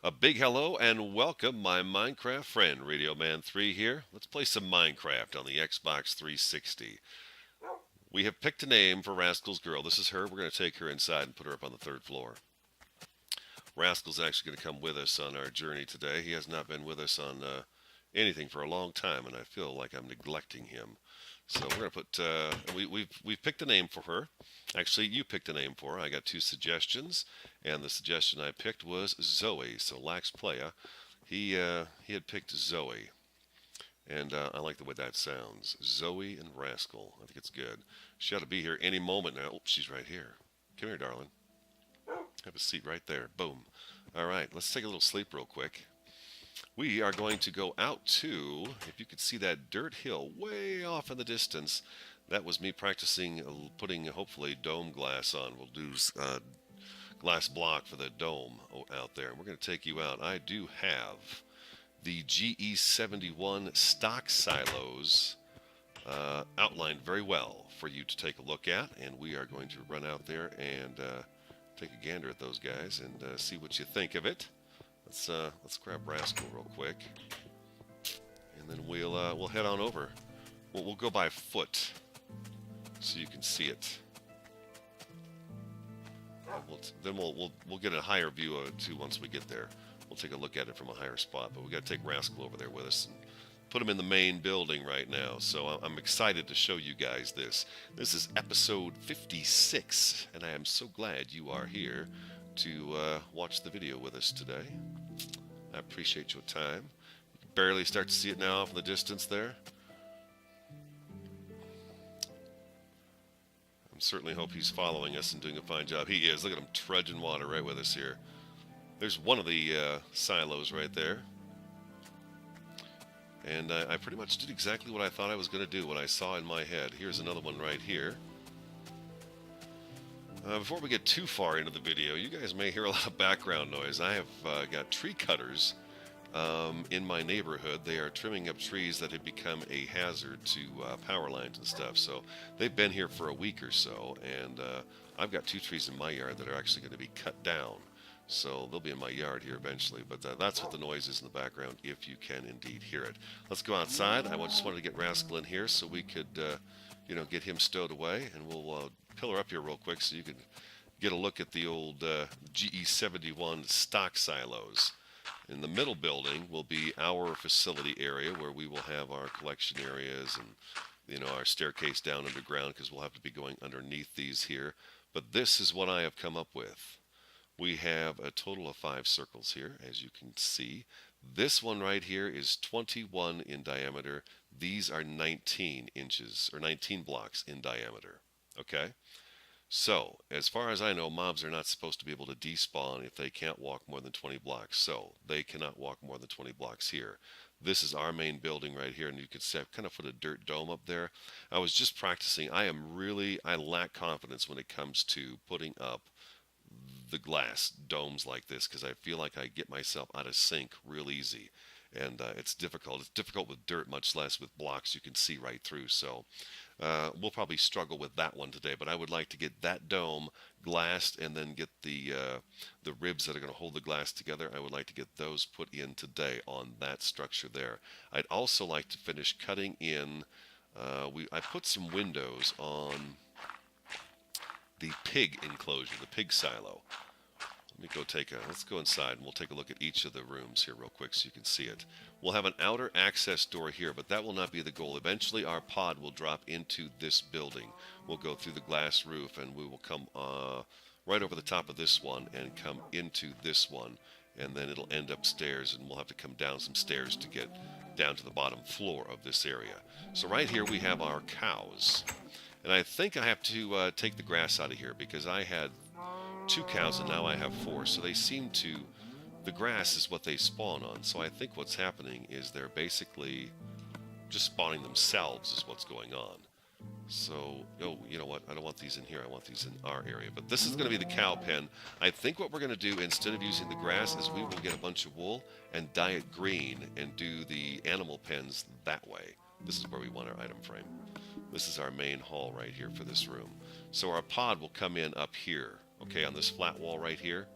A big hello and welcome, my Minecraft friend, RadioMan03 here. Let's play some Minecraft on the Xbox 360. We have picked a name for Rascal's girl. This is her. We're going to take her inside and put her up on the third floor. Rascal's actually going to come with us on our journey today. He has not been with us on anything for a long time, and I feel like I'm neglecting him. So we're going to put, we've picked a name for her. Actually, you picked a name for her. I got two suggestions, and the suggestion I picked was Zoe. So Lax Playa, he had picked Zoe, and I like the way that sounds. Zoe and Rascal. I think it's good. She ought to be here any moment now. Oh, she's right here. Come here, darling. Have a seat right there. Boom. All right, let's take a little sleep real quick. We are going to go out to, if you could see that dirt hill way off in the distance, that was me practicing putting, hopefully, dome glass on. We'll do glass block for the dome out there. We're going to take you out. I do have the GE-71 stock silos outlined very well for you to take a look at, and we are going to run out there and take a gander at those guys and see what you think of it. Let's grab Rascal real quick, and then we'll head on over. We'll go by foot so you can see it. Then we'll get a higher view of it too once we get there. We'll take a look at it from a higher spot, but we got to take Rascal over there with us and put him in the main building right now. So I'm excited to show you guys this. This is episode 56, and I am so glad you are here to watch the video with us today. I appreciate your time. You can barely start to see it now off in the distance there. I certainly hope he's following us and doing a fine job. He is. Look at him trudging water right with us here. There's one of the silos right there. And I pretty much did exactly what I thought I was going to do, what I saw in my head. Here's another one right here. Before we get too far into the video, you guys may hear a lot of background noise. I have got tree cutters in my neighborhood. They are trimming up trees that have become a hazard to power lines and stuff. So they've been here for a week or so, and I've got two trees in my yard that are actually going to be cut down. So they'll be in my yard here eventually, but that's what the noise is in the background, if you can indeed hear it. Let's go outside. I just wanted to get Rascal in here so we could, get him stowed away, and we'll pillar up here real quick so you can get a look at the old GE-71 stock silos. In the middle building will be our facility area where we will have our collection areas and our staircase down underground, because we'll have to be going underneath these here. But this is what I have come up with. We have a total of 5 circles here, as you can see. This one right here is 21 in diameter. These are 19 inches, or 19 blocks in diameter. Okay? So, as far as I know, mobs are not supposed to be able to despawn if they can't walk more than 20 blocks. So, they cannot walk more than 20 blocks here. This is our main building right here, and you can see I've kind of put a dirt dome up there. I was just practicing. I lack confidence when it comes to putting up the glass domes like this, because I feel like I get myself out of sync real easy, and it's difficult. It's difficult with dirt, much less with blocks you can see right through. So we'll probably struggle with that one today, but I would like to get that dome glassed and then get the ribs that are going to hold the glass together. I would like to get those put in today on that structure there. I'd also like to finish cutting in. I put some windows on the pig enclosure, the pig silo. Let's go inside and we'll take a look at each of the rooms here real quick so you can see it. We'll have an outer access door here, but that will not be the goal. Eventually our pod will drop into this building. We'll go through the glass roof and we will come right over the top of this one and come into this one, and then it'll end upstairs, and we'll have to come down some stairs to get down to the bottom floor of this area. So right here we have our cows. And I think I have to take the grass out of here, because I had 2 cows and now I have 4. So they seem to, the grass is what they spawn on. So I think what's happening is they're basically just spawning themselves is what's going on. So, you know what? I don't want these in here. I want these in our area. But this is going to be the cow pen. I think what we're going to do, instead of using the grass, is we will get a bunch of wool and dye it green and do the animal pens that way. This is where we want our item frame. This is our main hall right here for this room. So our pod will come in up here, okay, on this flat wall right here.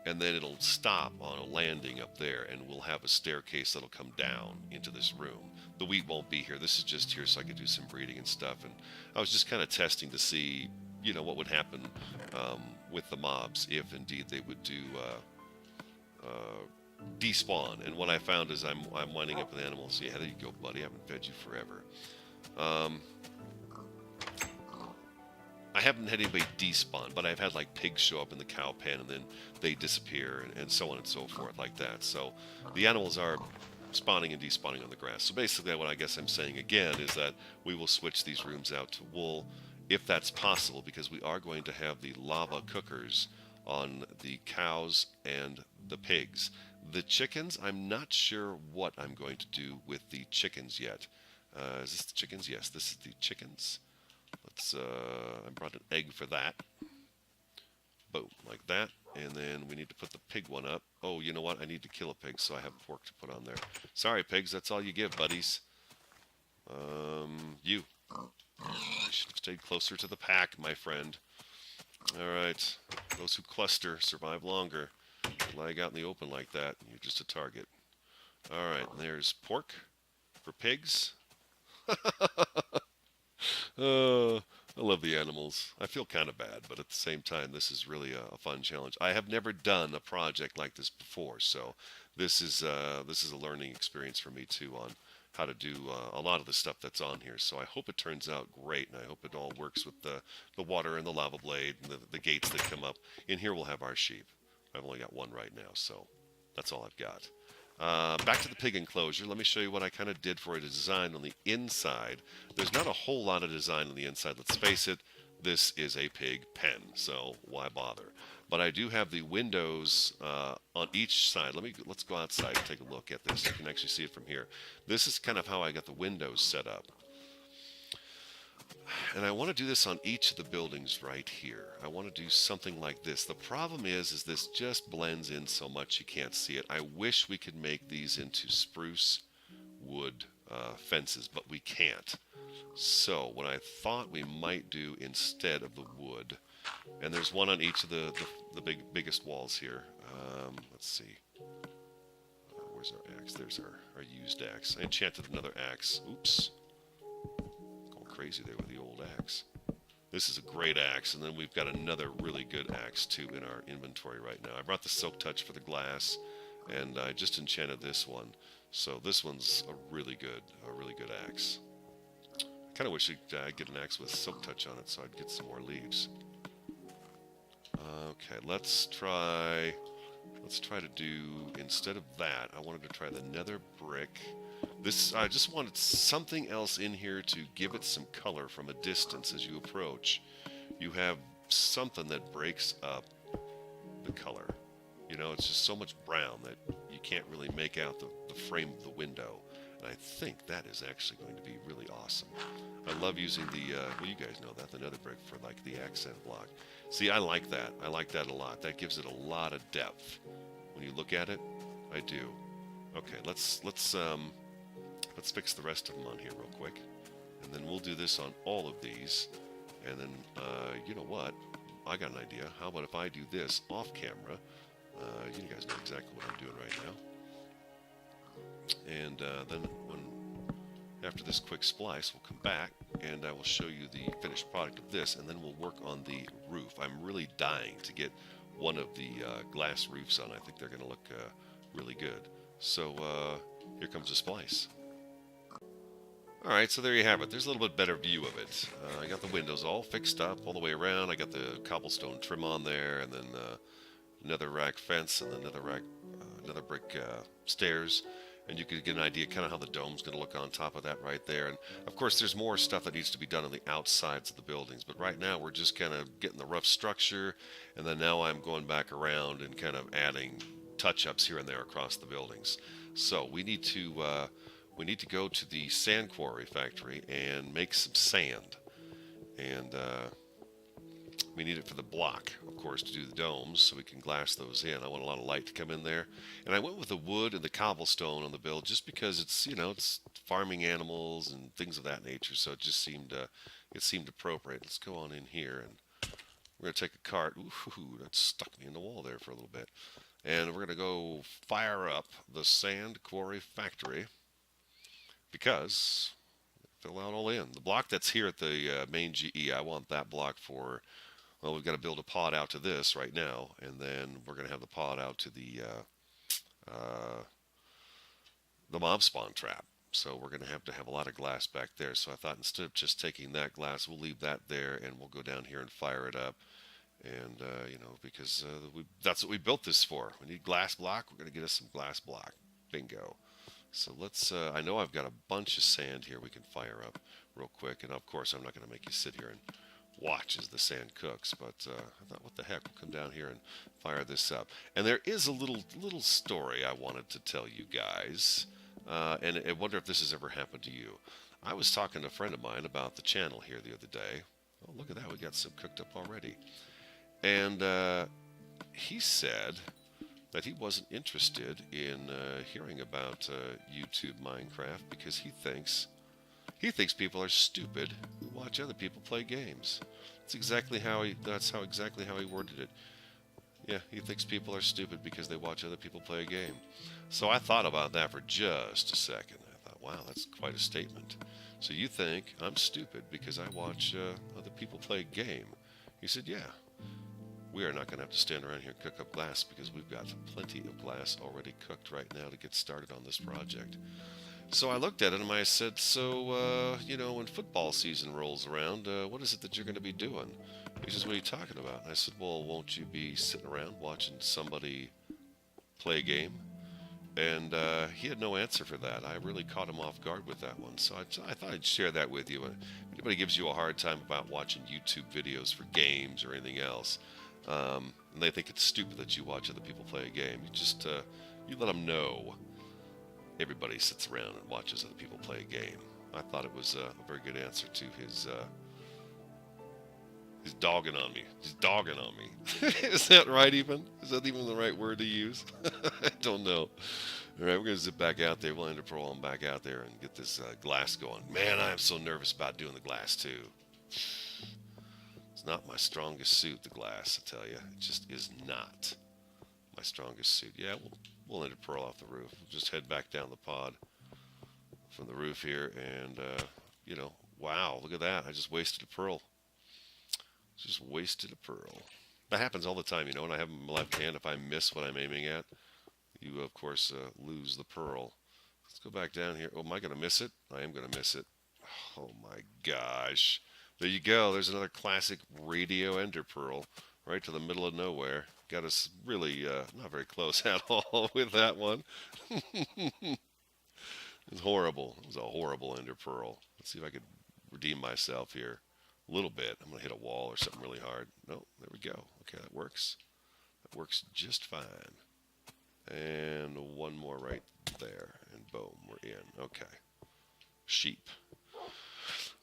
and then it'll stop on a landing up there, and we'll have a staircase that'll come down into this room. The wheat won't be here. This is just here so I can do some breeding and stuff. And I was just kind of testing to see, what would happen with the mobs if indeed they would do despawn. And what I found is I'm winding up with animals. Yeah, there you go, buddy. I haven't fed you forever. I haven't had anybody despawn, but I've had like pigs show up in the cow pen and then they disappear and so on and so forth like that. So the animals are spawning and despawning on the grass. So basically what I guess I'm saying again is that we will switch these rooms out to wool if that's possible, because we are going to have the lava cookers on the cows and the pigs. The chickens, I'm not sure what I'm going to do with the chickens yet. Is this the chickens? Yes, this is the chickens. I brought an egg for that. Boom, like that. And then we need to put the pig one up. Oh, you know what? I need to kill a pig, so I have pork to put on there. Sorry, pigs, that's all you give, buddies. You should have stayed closer to the pack, my friend. Alright, those who cluster survive longer. Lag out in the open like that, you're just a target. Alright, there's pork for pigs. I love the animals. I feel kind of bad, but at the same time, this is really a fun challenge. I have never done a project like this before, so this is a learning experience for me too on how to do a lot of the stuff that's on here. So I hope it turns out great, and I hope it all works with the water and the lava blade and the gates that come up. In here we'll have our sheep. I've only got one right now, so that's all I've got. Back to the pig enclosure. Let me show you what I kind of did for a design on the inside. There's not a whole lot of design on the inside. Let's face it, this is a pig pen, so why bother? But I do have the windows on each side. Let's go outside and take a look at this. You can actually see it from here. This is kind of how I got the windows set up. And I want to do this on each of the buildings right here. I want to do something like this. The problem is this just blends in so much you can't see it. I wish we could make these into spruce wood fences, but we can't. So what I thought we might do instead of the wood, and there's one on each of the biggest walls here. Let's see. Where's our axe? There's our used axe. I enchanted another axe. Oops. Crazy there with the old axe. This is a great axe, and then we've got another really good axe too in our inventory right now. I brought the silk touch for the glass, and I just enchanted this one. So this one's a really good axe. I kind of wish I'd get an axe with silk touch on it so I'd get some more leaves. Okay, let's try to do, instead of that, I wanted to try the nether brick. I just wanted something else in here to give it some color from a distance as you approach. You have something that breaks up the color. It's just so much brown that you can't really make out the frame of the window. And I think that is actually going to be really awesome. I love using well, you guys know that, the nether brick for like the accent block. See, I like that. I like that a lot. That gives it a lot of depth. When you look at it, I do. Okay, let's fix the rest of them on here real quick, and then we'll do this on all of these. And then, you know what? I got an idea. How about if I do this off camera? You guys know exactly what I'm doing right now. And then after this quick splice, we'll come back, and I will show you the finished product of this, and then we'll work on the roof. I'm really dying to get one of the glass roofs on. I think they're going to look really good. So here comes the splice. Alright, so there you have it. There's a little bit better view of it. I got the windows all fixed up all the way around. I got the cobblestone trim on there, and then another rack fence, and then another brick stairs. And you could get an idea kind of how the dome's going to look on top of that right there. And of course, there's more stuff that needs to be done on the outsides of the buildings. But right now, we're just kind of getting the rough structure. And then now I'm going back around and kind of adding touch-ups here and there across the buildings. So we need to go to the sand quarry factory and make some sand. And we need it for the block, of course, to do the domes, so we can glass those in. I want a lot of light to come in there. And I went with the wood and the cobblestone on the build just because it's, it's farming animals and things of that nature, so it just seemed appropriate. Let's go on in here, and We're going to take a cart. Ooh, that stuck me in the wall there for a little bit. And we're going to go fire up the sand quarry factory because fill out all in. The block that's here at the main GE, I want that block for, well, we've got to build a pod out to this right now, and then we're going to have the pod out to the mob spawn trap. So we're going to have a lot of glass back there. So I thought instead of just taking that glass, we'll leave that there and we'll go down here and fire it up. And, because that's what we built this for. We need glass block. We're going to get us some glass block. Bingo. So let's, I know I've got a bunch of sand here we can fire up real quick. And of course, I'm not going to make you sit here and watch as the sand cooks. But I thought, what the heck, we'll come down here and fire this up. And there is a little story I wanted to tell you guys. And I wonder if this has ever happened to you. I was talking to a friend of mine about the channel here the other day. Oh, look at that. We got some cooked up already. And he said that he wasn't interested in hearing about YouTube Minecraft because he thinks people are stupid who watch other people play games. That's exactly how exactly how he worded it. Yeah, he thinks people are stupid because they watch other people play a game. So I thought about that for just a second. I thought, wow, that's quite a statement. So you think I'm stupid because I watch other people play a game? He said, yeah. We are not going to have to stand around here and cook up glass because we've got plenty of glass already cooked right now to get started on this project. So I looked at it and I said, so, when football season rolls around, what is it that you're going to be doing? He says, what are you talking about? And I said, well, won't you be sitting around watching somebody play a game? And he had no answer for that. I really caught him off guard with that one. So I thought I'd share that with you. If anybody gives you a hard time about watching YouTube videos for games or anything else, and they think it's stupid that you watch other people play a game, you just you let them know everybody sits around and watches other people play a game. I thought it was a very good answer to his dogging on me. He's dogging on me. Is that right even? Is that even the right word to use? I don't know. All right, we're going to zip back out there. We'll enter pro on back out there and get this glass going. Man, I am so nervous about doing the glass too. It's not my strongest suit, the glass, I tell you. It just is not my strongest suit. Yeah, we'll enter pro off the roof. We'll just head back down the pod from the roof here. And, wow, look at that. I just wasted a pearl. Just wasted a pearl. That happens all the time, when I have my left hand. If I miss what I'm aiming at, you, of course, lose the pearl. Let's go back down here. Oh, am I going to miss it? I am going to miss it. Oh, my gosh. There you go. There's another classic radio ender pearl right to the middle of nowhere. Got us really not very close at all with that one. It was horrible. It was a horrible ender pearl. Let's see if I could redeem myself here a little bit. I'm going to hit a wall or something really hard. No, there we go. Okay, that works. That works just fine. And one more right there. And boom, we're in. Okay. Sheep.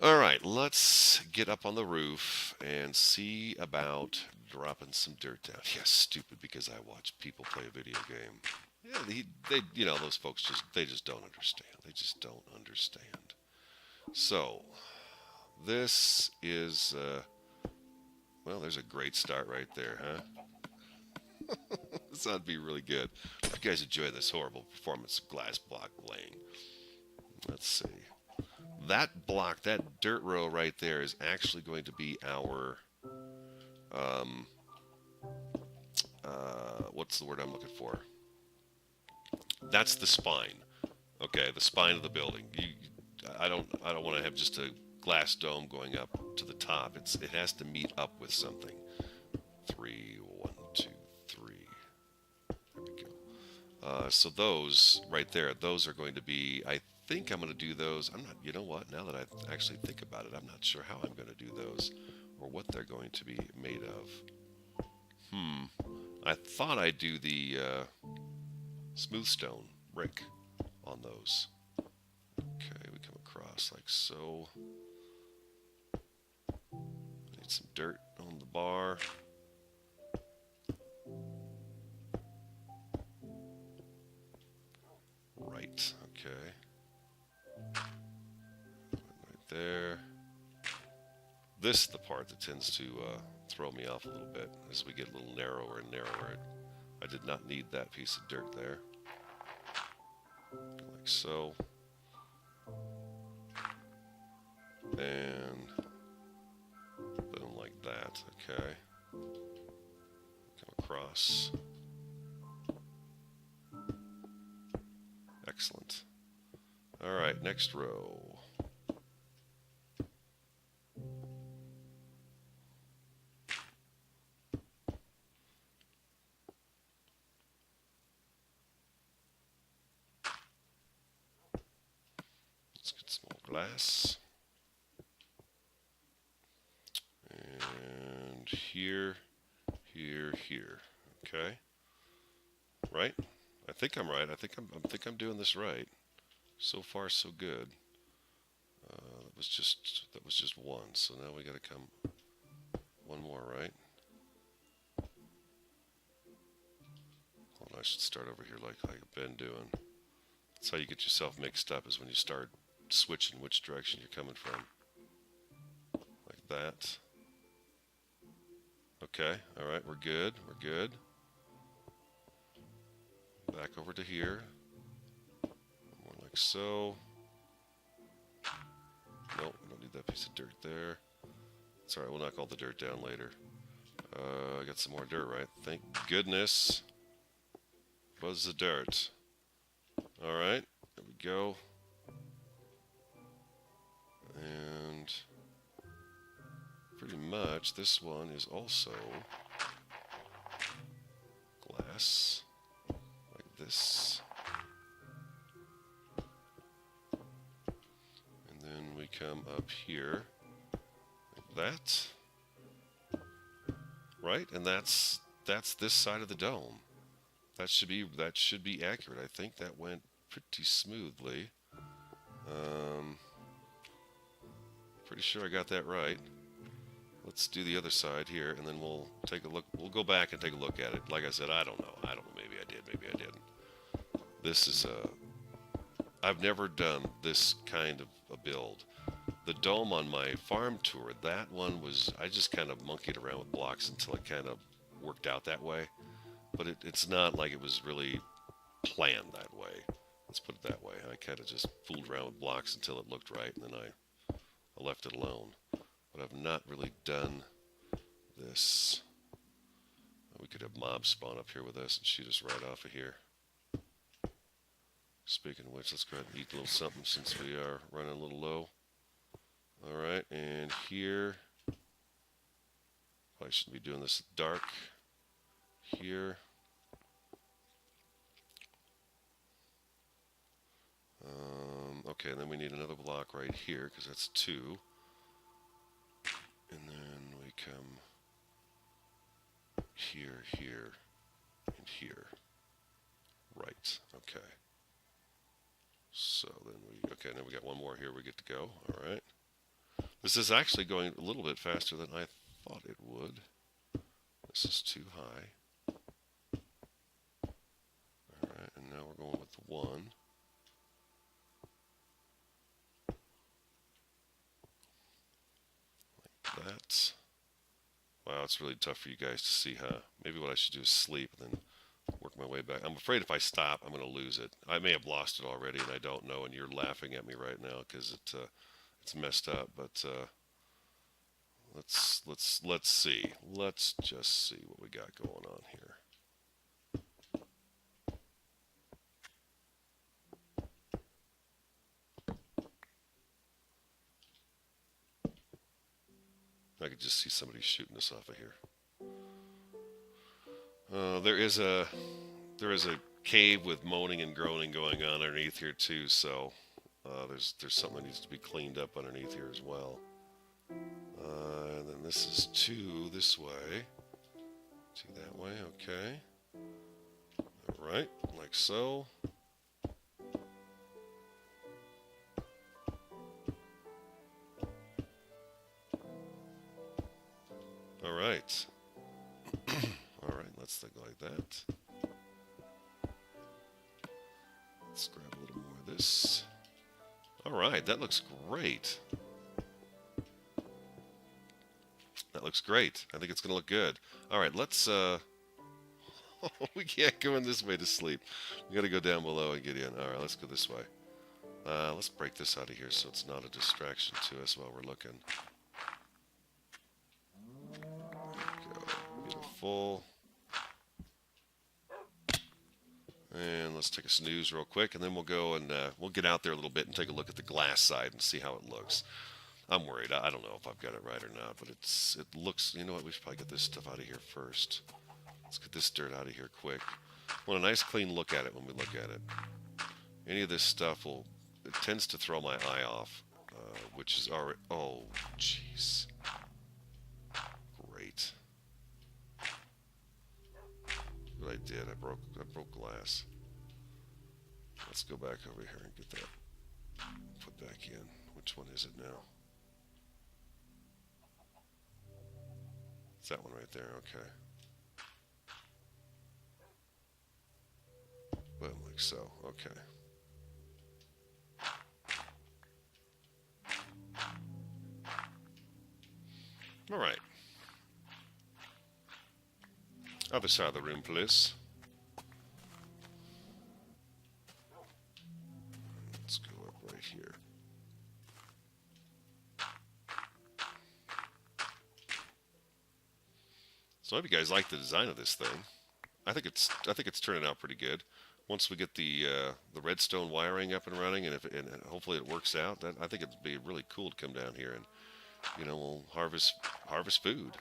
All right, let's get up on the roof and see about dropping some dirt down. Yeah, stupid because I watch people play a video game. Yeah, they those folks they just don't understand. They just don't understand. So, this is, well, there's a great start right there, huh? This ought to be really good. Hope you guys enjoy this horrible performance of glass block laying. Let's see. That block, that dirt row right there is actually going to be our, what's the word I'm looking for? That's the spine. Okay, the spine of the building. I don't want to have just a glass dome going up to the top. It has to meet up with something. 3, 1, 2, 3. There we go. So those right there, those are going to be, I think I'm going to do those. I'm not, you know what, now that I actually think about it, I'm not sure how I'm going to do those or what they're going to be made of. I thought I'd do the smooth stone brick on those. Okay, we come across like so. Need some dirt on the bar. Right, okay. Right there. This is the part that tends to throw me off a little bit as we get a little narrower and narrower. I did not need that piece of dirt there. Like so. And boom, like that. Okay. Come across. Excellent. All right, next row. Let's get some more glass. And here, here, here. Okay. Right? I think I'm right. I think I'm doing this right. So far, so good. That was just one. So now we got to come one more, right? Hold on, I should start over here like I've been doing. That's how you get yourself mixed up, is when you start switching which direction you're coming from. Like that. Okay, all right, we're good. We're good. Back over to here. More like so. Nope, we don't need that piece of dirt there. It's alright, we'll knock all the dirt down later. I got some more dirt, right? Thank goodness. Was the dirt. Alright, there we go. And pretty much this one is also glass. Like this. And then we come up here. Like that. Right? And that's this side of the dome. That should be accurate. I think that went pretty smoothly. Pretty sure I got that right. Let's do the other side here, and then we'll take a look. We'll go back and take a look at it. Like I said, I don't know. Maybe I did. Maybe I didn't. This is I've never done this kind of a build. The dome on my farm tour, that one was, I just kind of monkeyed around with blocks until it kind of worked out that way. But it's not like it was really planned that way. Let's put it that way. I kind of just fooled around with blocks until it looked right, and then I left it alone. But I've not really done this. We could have mobs spawn up here with us and shoot us right off of here. Speaking of which, let's go ahead and eat a little something since we are running a little low. Alright, and here, probably shouldn't be doing this dark. Here. Okay, and then we need another block right here, because that's 2. And then we come here, here, and here. Right, okay. So then then we got one more here we get to go. Alright. This is actually going a little bit faster than I thought it would. This is too high. Alright, and now we're going with the 1. Like that. Wow, it's really tough for you guys to see, huh? Maybe what I should do is sleep and then work my way back. I'm afraid if I stop, I'm going to lose it. I may have lost it already, and I don't know, and you're laughing at me right now because it's messed up. But let's see. Let's just see what we got going on here. I could just see somebody shooting us off of here. There is a cave with moaning and groaning going on underneath here too. So there's something that needs to be cleaned up underneath here as well. And then this is 2 this way, 2 that way. Okay. All right, like so. All right. All right, let's think like that. Let's grab a little more of this. All right, that looks great. That looks great. I think it's going to look good. All right, let's... we can't go in this way to sleep. We got to go down below and get in. All right, let's go this way. Let's break this out of here so it's not a distraction to us while we're looking. There we go. Beautiful. And let's take a snooze real quick, and then we'll go and we'll get out there a little bit and take a look at the glass side and see how it looks. I'm worried. I don't know if I've got it right or not, but it looks... You know what? We should probably get this stuff out of here first. Let's get this dirt out of here quick. I want a nice clean look at it when we look at it. Any of this stuff it tends to throw my eye off, which is already... Oh, jeez. Great. What I did, I broke glass. Let's go back over here and get that put back in. Which one is it now? It's that one right there, okay. Boom, like so, okay. All right. Other side of the room, please. Let's go up right here. So I hope you guys like the design of this thing. I think it's turning out pretty good. Once we get the redstone wiring up and running, and hopefully it works out, I think it'd be really cool to come down here and, you know, we'll harvest food.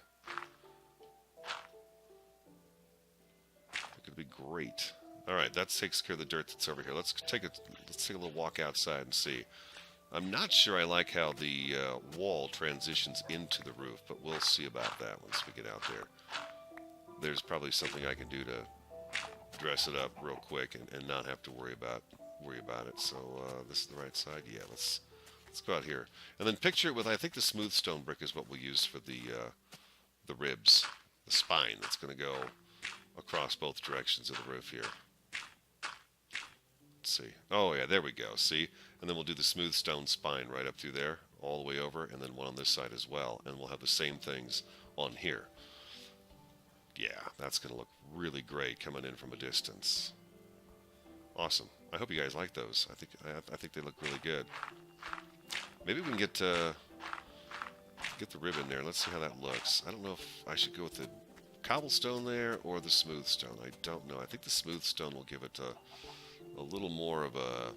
It could be great. All right, that takes care of the dirt that's over here. Let's take a little walk outside and see. I'm not sure I like how the wall transitions into the roof, but we'll see about that once we get out there. There's probably something I can do to dress it up real quick and not have to worry about it. So this is the right side. Yeah, let's go out here and then picture it with, I think the smooth stone brick is what we'll use for the ribs, the spine that's going to go across both directions of the roof here. Let's see. Oh yeah, there we go. See, and then we'll do the smooth stone spine right up through there, all the way over, and then one on this side as well, and we'll have the same things on here. Yeah, that's going to look really great coming in from a distance. Awesome. I hope you guys like those. I think they look really good. Maybe we can get the rib in there. Let's see how that looks. I don't know if I should go with the cobblestone there or the smooth stone. I don't know. I think the smooth stone will give it a little more of a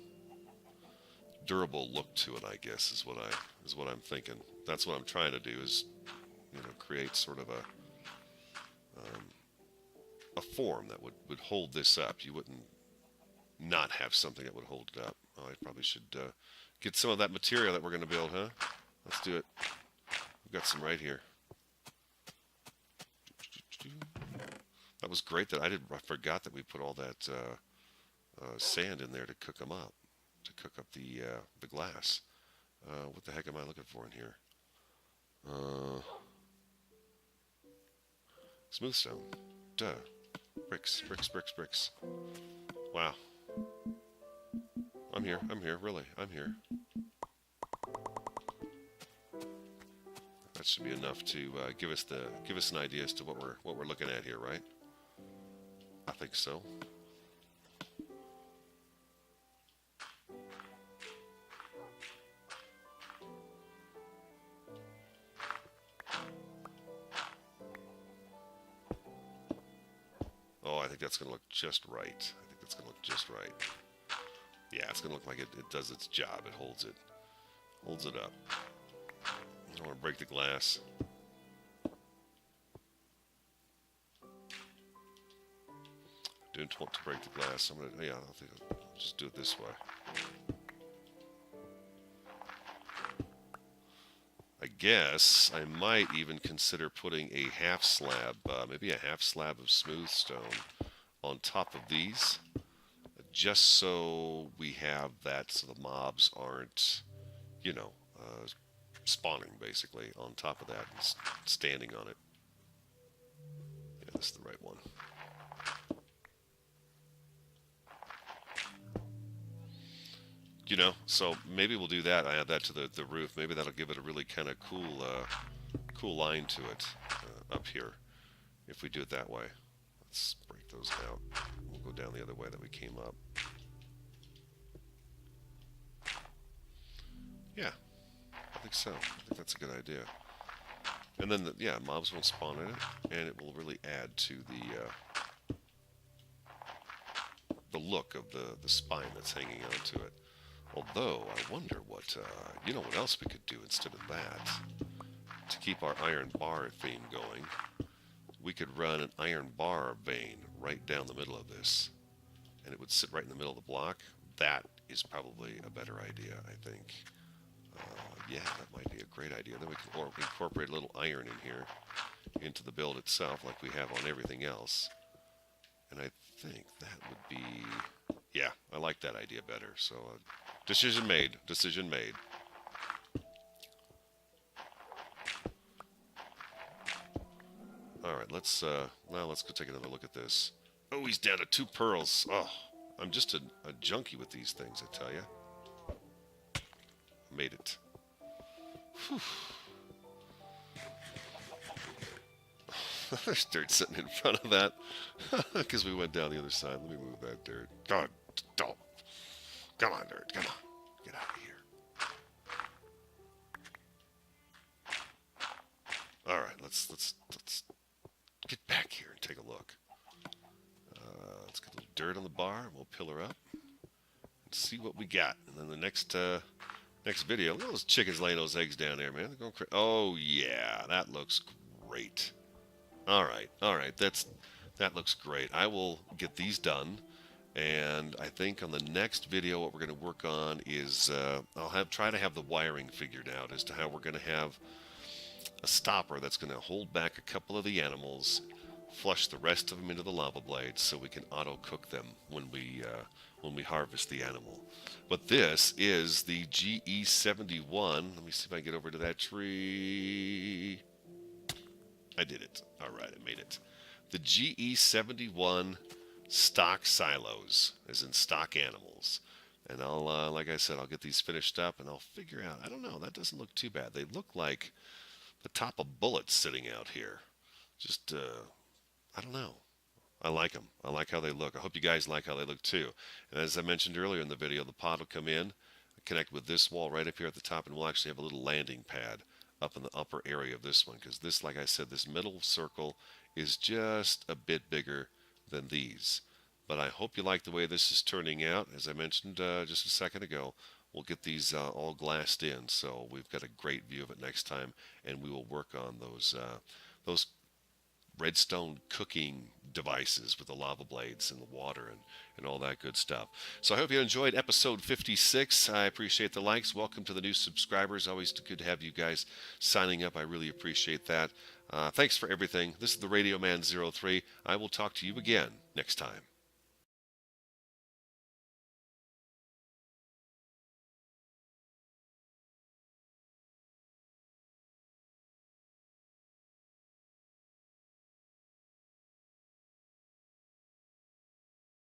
durable look to it, I guess, is what I'm thinking. That's what I'm trying to do, is, you know, create sort of a form that would hold this up. You wouldn't not have something that would hold it up. Oh, I probably should get some of that material that we're going to build, huh? Let's do it. We've got some right here. That was great that I forgot that we put all that sand in there to cook them up, to cook up the glass. What the heck am I looking for in here? Smooth stone. Duh. Bricks. Wow. I'm here, really. I'm here. That should be enough to give us an idea as to what we're looking at here, right? I think so. Oh, I think that's going to look just right. Yeah, it's going to look like it does its job. It holds it up. I don't want to break the glass. Don't want to break the glass. I think I'll just do it this way. I guess I might even consider putting a half slab, maybe a half slab of smooth stone on top of these, just so we have that, so the mobs aren't, you know, spawning basically on top of that and standing on it. Yeah, this is the right one. You know, so maybe we'll do that. I add that to the roof. Maybe that'll give it a really kind of cool cool line to it up here if we do it that way. Let's break those out. We'll go down the other way that we came up. Yeah, I think so. I think that's a good idea. And then, yeah, mobs won't spawn in it, and it will really add to the look of the spine that's hanging onto it. Although, I wonder what, you know what else we could do instead of that? To keep our iron bar theme going, we could run an iron bar vein right down the middle of this, and it would sit right in the middle of the block. That is probably a better idea, I think. Yeah, that might be a great idea. Then we can incorporate a little iron in here into the build itself like we have on everything else. And I think that would be... Yeah, I like that idea better. So, decision made. Decision made. Alright, now let's go take another look at this. Oh, he's down to 2 pearls. Oh, I'm just a junkie with these things, I tell you. Made it. Whew. There's dirt sitting in front of that because we went down the other side. Let me move that dirt. God, don't. Come on, dirt. Come on. Get out of here. All right, let's get back here and take a look. Let's get a little dirt on the bar, and we'll pillar up and see what we got. And then the next video, look at those chickens laying those eggs down there, man. They're going crazy. Oh yeah, that looks great. All right, that looks great. I will get these done, and I think on the next video, what we're going to work on is I'll try to have the wiring figured out as to how we're going to have a stopper that's going to hold back a couple of the animals, flush the rest of them into the lava blades, so we can auto cook them when we harvest the animal. But this is the GE-71. Let me see if I can get over to that tree. I did it. All right, I made it. The GE-71 stock silos, as in stock animals. And I'll, like I said, I'll get these finished up and I'll figure out. I don't know. That doesn't look too bad. They look like the top of bullets sitting out here. Just, I don't know. I like them. I like how they look. I hope you guys like how they look too. And as I mentioned earlier in the video, the pod will come in, connect with this wall right up here at the top, and we'll actually have a little landing pad up in the upper area of this one, because this, like I said, this middle circle is just a bit bigger than these. But I hope you like the way this is turning out. As I mentioned just a second ago, we'll get these all glassed in, so we've got a great view of it next time, and we will work on those redstone cooking devices with the lava blades and the water and all that good stuff. So I hope you enjoyed episode 56. I appreciate the likes. Welcome to the new subscribers. Always good to have you guys signing up. I really appreciate that. Thanks for everything. This is the Radio Man 03. I will talk to you again next time.